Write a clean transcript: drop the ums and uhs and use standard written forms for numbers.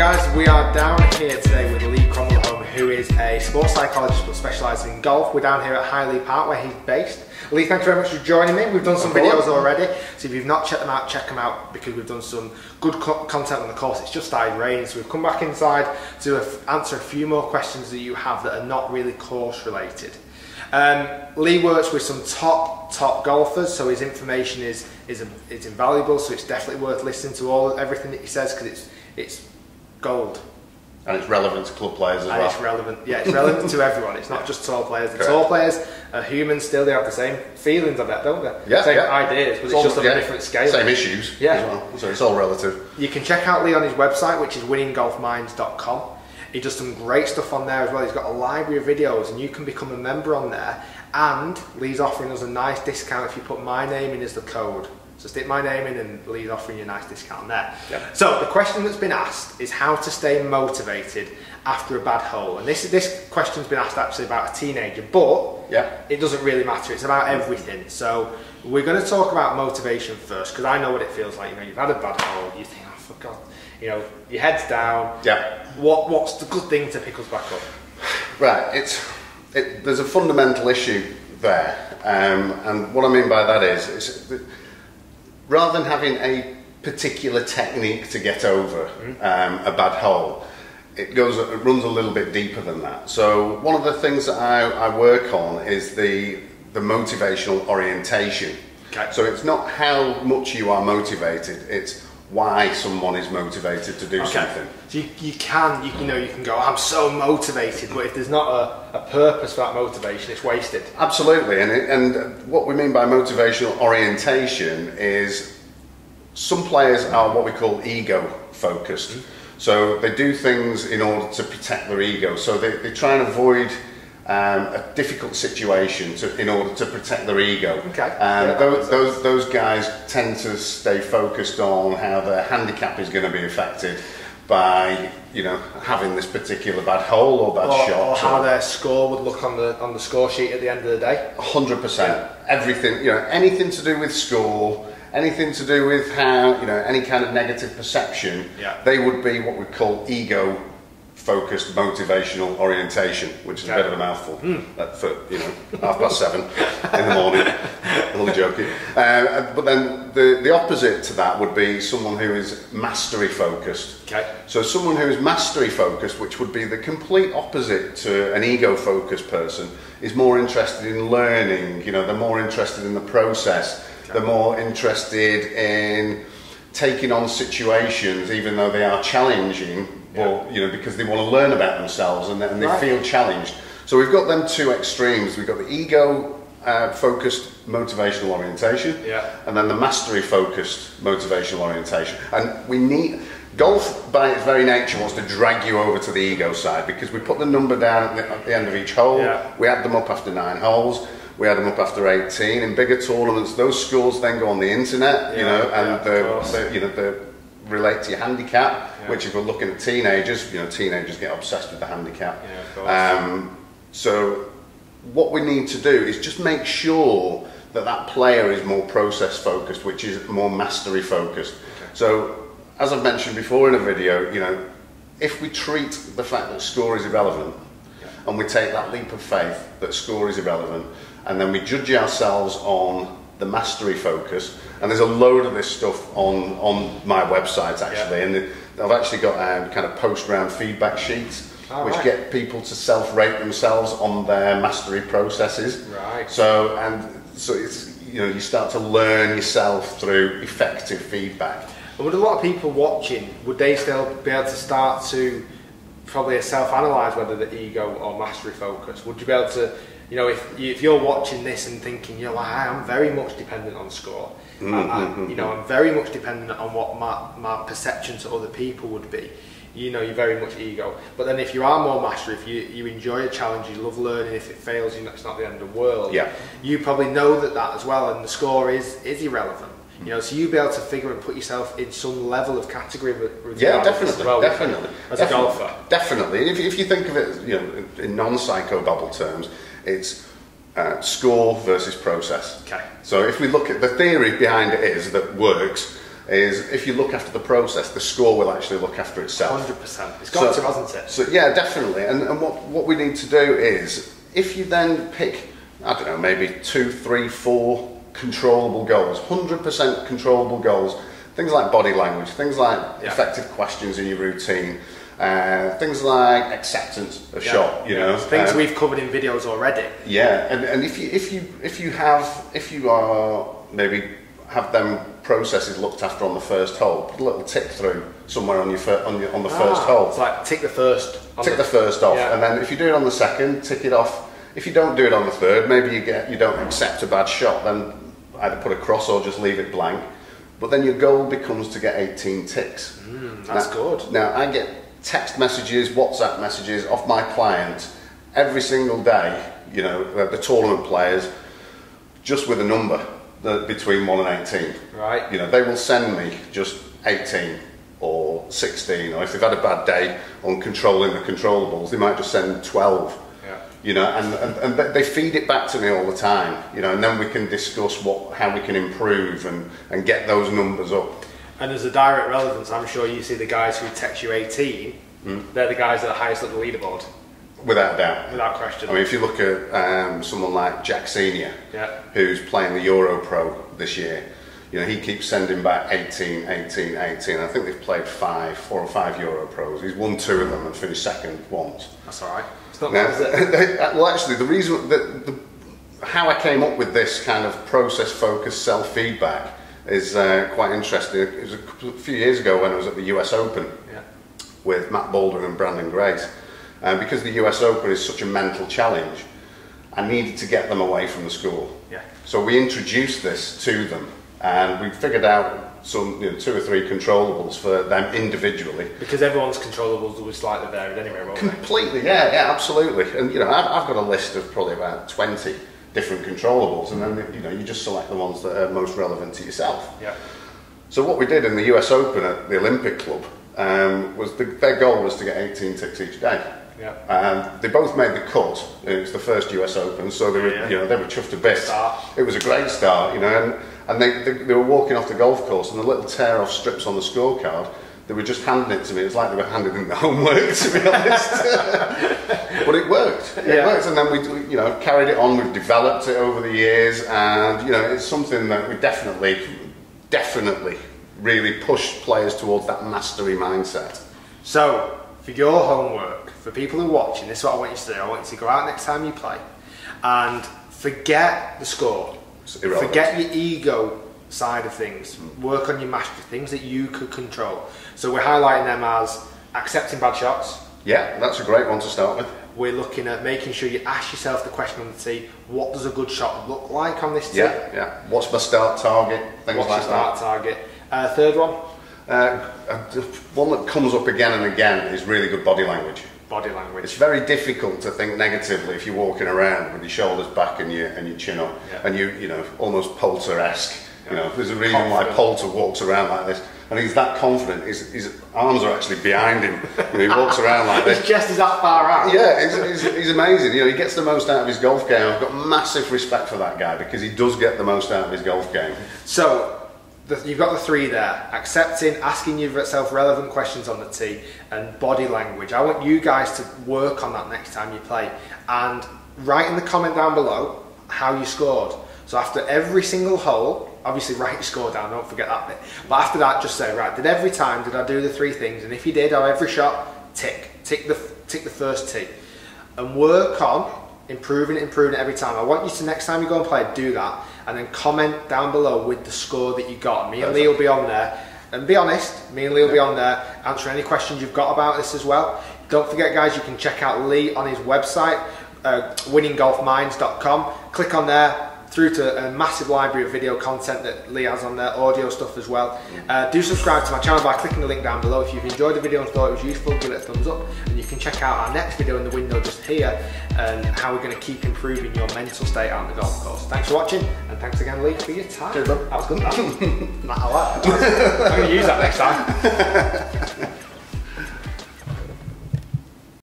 guys, we are down here today with Lee Crombleholme, who is a sports psychologist but specialises in golf. We're down here at Highley Park where he's based. Lee, thanks very much for joining me. We've done some videos already, so if you've not checked them out, check them out because we've done some good content on the course. It's just started raining, so we've come back inside to answer a few more questions that you have that are not really course related. Lee works with some top golfers, so his information is invaluable, so it's definitely worth listening to everything that he says because it's gold. And it's relevant to club players as well. It's relevant to everyone. It's not just tour players. The tour players are humans still. They have the same feelings, I bet, don't they? Yeah, same ideas, but it's just on a different scale. Same issues as well. So it's all relative. You can check out Lee on his website, which is winninggolfminds.com. He does some great stuff on there as well. He's got a library of videos and you can become a member on there. And Lee's offering us a nice discount if you put my name in as the code. So stick my name in and Lee's offering you a nice discount there. Yep. So the question that's been asked is how to stay motivated after a bad hole. And this question's been asked actually about a teenager, but it doesn't really matter. It's about everything. So we're going to talk about motivation first because I know what it feels like. You know, you've had a bad hole, you think, oh, for God, you know, your head's down. Yeah. What's the good thing to pick us back up? Right. There's a fundamental issue there, and what I mean by that is rather than having a particular technique to get over a bad hole, it runs a little bit deeper than that. So one of the things that I work on is the motivational orientation. Okay. So it's not how much you are motivated, it's why someone is motivated to do something. So you can go, I'm so motivated, but if there's not a purpose for that motivation, it's wasted. Absolutely, and what we mean by motivational orientation is some players are what we call ego focused. So they do things in order to protect their ego. So they try and avoid a difficult situation in order to protect their ego. Okay. Those guys tend to stay focused on how their handicap is going to be affected by having this particular bad hole or bad shot, or how their score would look on the score sheet at the end of the day. 100%. Everything, anything to do with score, anything to do with how any kind of negative perception. They would be what we call ego focused motivational orientation, which is a bit of a mouthful for 7:30 in the morning. Only joking. But then the opposite to that would be someone who is mastery focused. Okay. So someone who is mastery focused, which would be the complete opposite to an ego focused person, is more interested in learning. They're more interested in the process. Okay. They're more interested in taking on situations, even though they are challenging. Or because they want to learn about themselves and they feel challenged. So we've got them two extremes. We've got the ego focused motivational orientation, and then the mastery focused motivational orientation. And golf by its very nature wants to drag you over to the ego side because we put the number down at the end of each hole. We add them up after 9 holes. We add them up after 18. In bigger tournaments, those scores then go on the internet, and relate to your handicap, which if we're looking at teenagers, teenagers get obsessed with the handicap. So what we need to do is just make sure that player is more process focused, which is more mastery focused. So as I've mentioned before in a video, if we treat the fact that score is irrelevant and we take that leap of faith that score is irrelevant and then we judge ourselves on the mastery focus, and there's a load of this stuff on my website actually, and I've actually got kind of post-round feedback sheets which get people to self-rate themselves on their mastery processes. So it's you start to learn yourself through effective feedback. And would a lot of people watching, would they still be able to start to probably self-analyse whether the ego or mastery focus? Would you be able to, if you're watching this and thinking, I am very much dependent on score. I'm very much dependent on what my perception to other people would be. You're very much ego. But then if you are more mastery, if you enjoy a challenge, you love learning, if it fails, it's not the end of the world. You probably know that as well, and the score is irrelevant. So you'll be able to figure and put yourself in some level of category with definitely as a golfer. Definitely. And if you think of it, in non-psychobabble terms, it's score versus process. Okay. So if we look at the theory behind it is that works is if you look after the process, the score will actually look after itself. 100%. It's got to, hasn't it? So yeah, definitely. And what we need to do is, if you then pick, I don't know, maybe 2, 3, 4 controllable goals, 100% controllable goals, things like body language, things like effective questions in your routine, things like acceptance of shot, you know, things we've covered in videos already. Yeah, and if you are maybe have them processes looked after on the first hole, put a little tick through somewhere on the first hole. It's like tick the first. Tick the first off, and then if you do it on the second, tick it off. If you don't do it on the third, maybe you don't accept a bad shot, then either put a cross or just leave it blank. But then your goal becomes to get 18 ticks. That's good. Now I get text messages, WhatsApp messages off my clients every single day, you know, the tournament players, just with a number between 1 and 18. Right. You know, they will send me just 18 or 16, or if they've had a bad day on controlling the controllables, they might just send 12. You know, and they feed it back to me all the time, you know, and then we can discuss how we can improve and get those numbers up. And as a direct relevance, I'm sure you see the guys who text you 18, they're the guys that are highest up the leaderboard. Without doubt. Without question. I mean, if you look at someone like Jack Senior, who's playing the Euro Pro this year, you know, he keeps sending back 18, 18, 18. I think they've played 4 or 5 Euro Pros. He's won 2 of them and finished second once. That's all right. Well, actually, the reason how I came up with this kind of process-focused self-feedback is quite interesting. It was a few years ago when I was at the US Open with Matt Baldwin and Brandon Grace, and because the US Open is such a mental challenge, I needed to get them away from the school. So we introduced this to them, and we figured out some 2 or 3 controllables for them individually. Because everyone's controllables will be slightly varied anyway, won't they? Completely, yeah, absolutely. And you know, I've got a list of probably about 20 different controllables, and then you know, you just select the ones that are most relevant to yourself. So what we did in the US Open at the Olympic Club was their goal was to get 18 ticks each day. They both made the cut. It was the first US Open, so they were, you know, they were chuffed a bit. It was a great start, you know, and they were walking off the golf course, and the little tear-off strips on the scorecard, they were just handing it to me. It was like they were handing in the homework, to be honest. But it worked. It worked, and then we, you know, carried it on. We've developed it over the years, and you know, it's something that we definitely really push players towards that mastery mindset. So, for your homework, for people who are watching, this is what I want you to do. I want you to go out next time you play and forget the score. Forget your ego side of things. Work on your mastery, things that you could control. So we're highlighting them as accepting bad shots. Yeah, that's a great one to start with. We're looking at making sure you ask yourself the question on the tee, what does a good shot look like on this tee? Yeah. What's my start target? Things like that. What's your start target? Third one? One that comes up again and again is really good body language. Body language. It's very difficult to think negatively if you're walking around with your shoulders back and your chin up, and you know, almost Poulter-esque. You know, there's a reason why Poulter walks around like this, and he's that confident. His arms are actually behind him. You know, he walks around like this. His chest is that far out. Yeah, he's amazing. You know, he gets the most out of his golf game. I've got massive respect for that guy because he does get the most out of his golf game. So, you've got the 3 there: accepting, asking yourself relevant questions on the tee, and body language. I want you guys to work on that next time you play, and write in the comment down below how you scored. So after every single hole, obviously write your score down, don't forget that bit. But after that, just say, right, did I do the 3 things? And if you did, on every shot, tick the first tee, and work on improving it every time. I want you to, next time you go and play, do that, and then comment down below with the score that you got. Me and Lee will be on there, and be honest, me and Lee will be on there answering any questions you've got about this as well. Don't forget, guys, you can check out Lee on his website, winninggolfminds.com. Click on there, through to a massive library of video content that Lee has on there, audio stuff as well. Do subscribe to my channel by clicking the link down below. If you've enjoyed the video and thought it was useful, give it a thumbs up, and you can check out our next video in the window just here, and how we're going to keep improving your mental state out on the golf course. Thanks for watching, and thanks again, Lee, for your time. Cheers, bud. That was good. That. I'm going to use that next time.